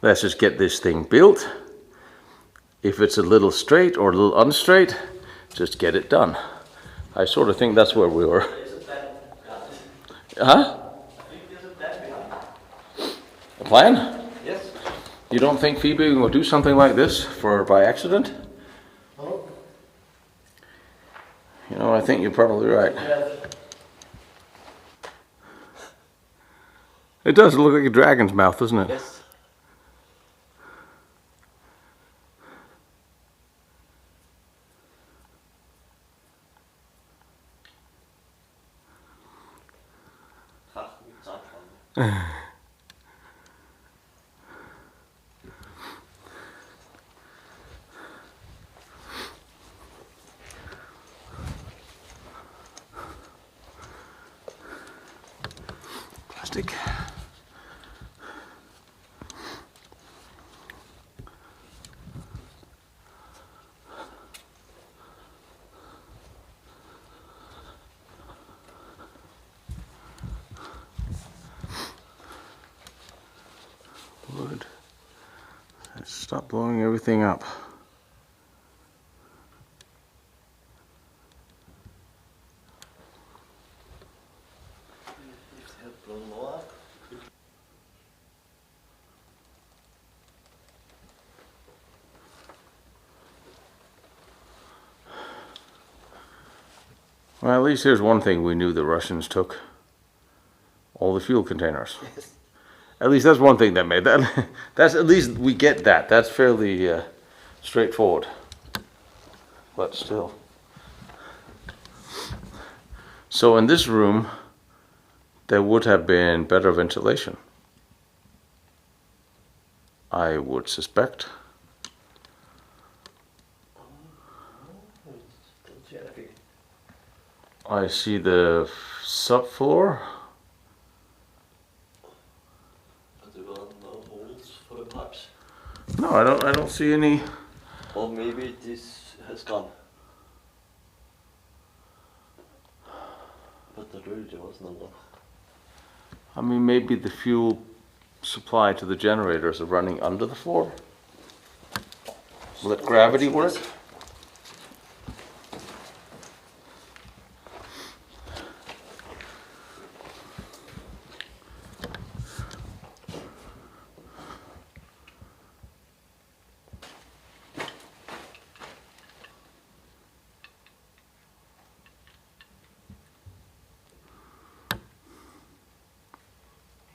Let's just get this thing built. If it's a little straight or a little unstraight, just get it done. I sort of think that's where we were. Huh? A plan? Yes. You don't think Phoebe will do something like this by accident? No. You know, I think you're probably right. Yes. It does look like a dragon's mouth, doesn't it? Yes. Plastic. Stop blowing everything up. If they had blown more up. Well, at least here's one thing we knew the Russians took. All the fuel containers. Yes. At least that's one thing that made that. That's at least we get that. That's fairly straightforward. But still. So in this room, there would have been better ventilation. I would suspect. I see the subfloor. But there were no holes for the pipes. No, I don't see any. Or maybe this has gone. But there was no one. I mean, maybe the fuel supply to the generators are running under the floor. Let gravity work.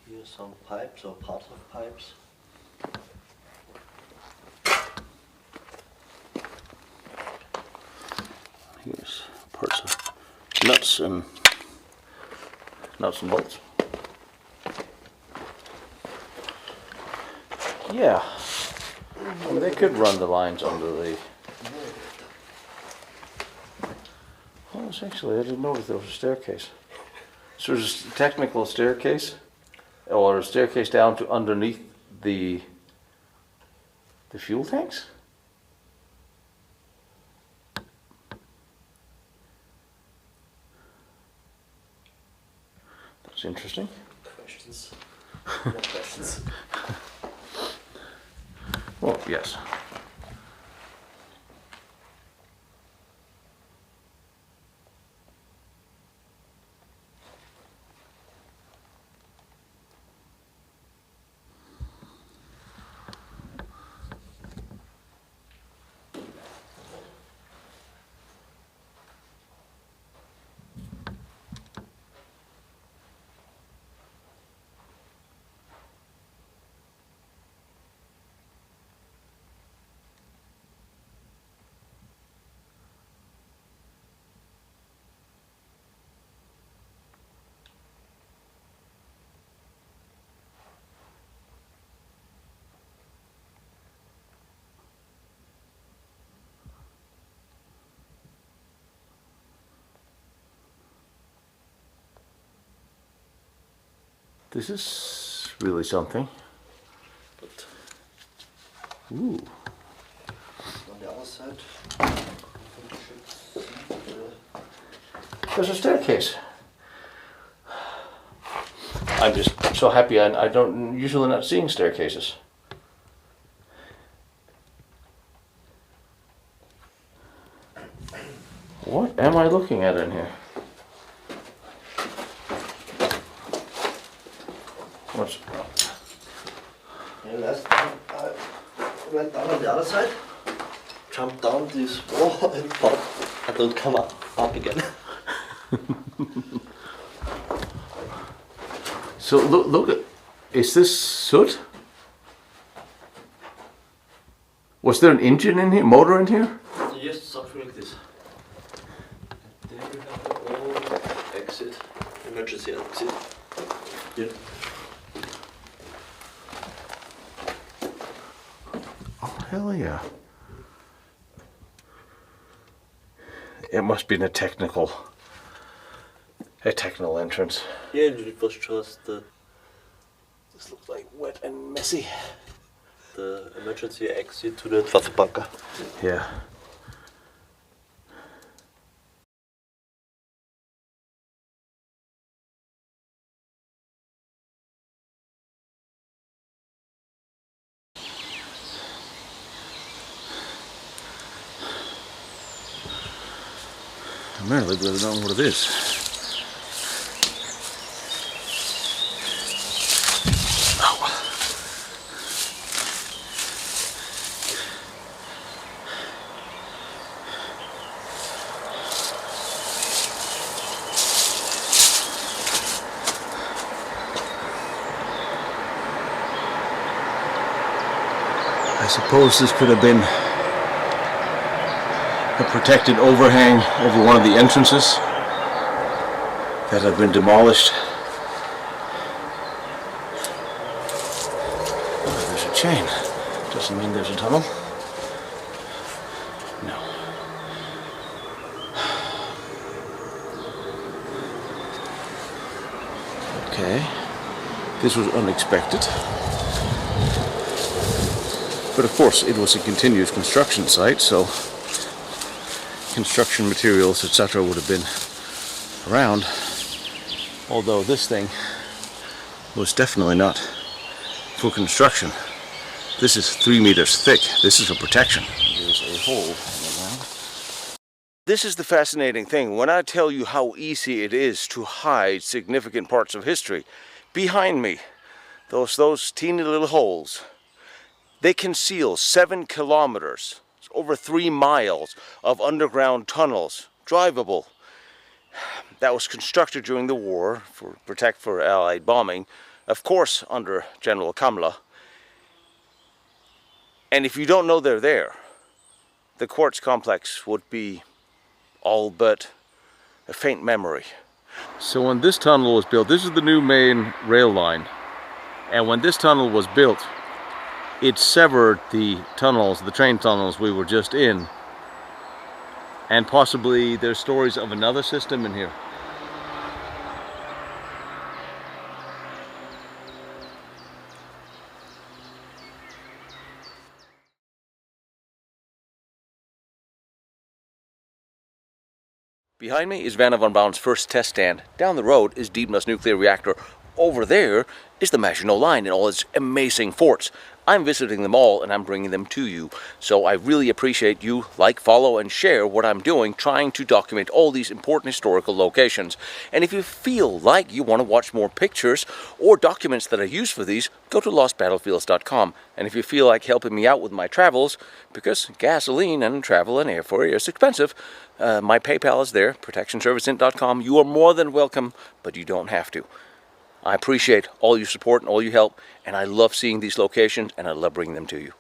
Here's some pipes or parts of pipes. Here's parts of nuts and bolts. Yeah, I mean, they could run the lines under the. Well, actually, I didn't notice there was a staircase. So there's a technical staircase, or a staircase down to underneath the fuel tanks. That's interesting. Questions. No questions. Well, yes. This is really something. But Ooh. on the other side, There's a staircase. I'm just so happy I don't usually not seeing staircases. What am I looking at in here? What's yeah, last time I went down on the other side, jumped down this wall and thought I don't come up again. So look at, is this soot? Was there an engine in here, motor in here? Yes, something like this. There we have the old exit, emergency exit. Yeah. Oh hell yeah! It must be a technical entrance. Yeah, it was just the This looks like wet and messy. emergency exit to the Wasserbunker. Yeah. Primarily because I don't know what it is. I suppose this could have been a protected overhang over one of the entrances that have been demolished. Oh, there's a chain. Doesn't mean there's a tunnel. No. Okay. This was unexpected. But of course, it was a continuous construction site, so construction materials, etc. would have been around. Although this thing was definitely not for construction. This is 3 meters thick. This is for protection. There's a hole in the ground. This is the fascinating thing. When I tell you how easy it is to hide significant parts of history, behind me, those teeny little holes, they conceal 7 kilometers, over 3 miles of underground tunnels, drivable. That was constructed during the war for protect for Allied bombing, of course under General Kammler. And if you don't know they're there, the quartz complex would be all but a faint memory. So when this tunnel was built, this is the new main rail line, and when this tunnel was built, it severed the tunnels, the train tunnels we were just in. And possibly there's stories of another system in here. Behind me is Wernher von Braun's first test stand. Down the road is Dietmar's nuclear reactor. Over there is the Maginot Line and all its amazing forts. I'm visiting them all and I'm bringing them to you. So I really appreciate you like, follow, and share what I'm doing, trying to document all these important historical locations. And if you feel like you want to watch more pictures or documents that I use for these, go to lostbattlefields.com. And if you feel like helping me out with my travels, because gasoline and travel and airfare is expensive, my PayPal is there, protectionserviceint.com. You are more than welcome, but you don't have to. I appreciate all your support and all your help, and I love seeing these locations, and I love bringing them to you.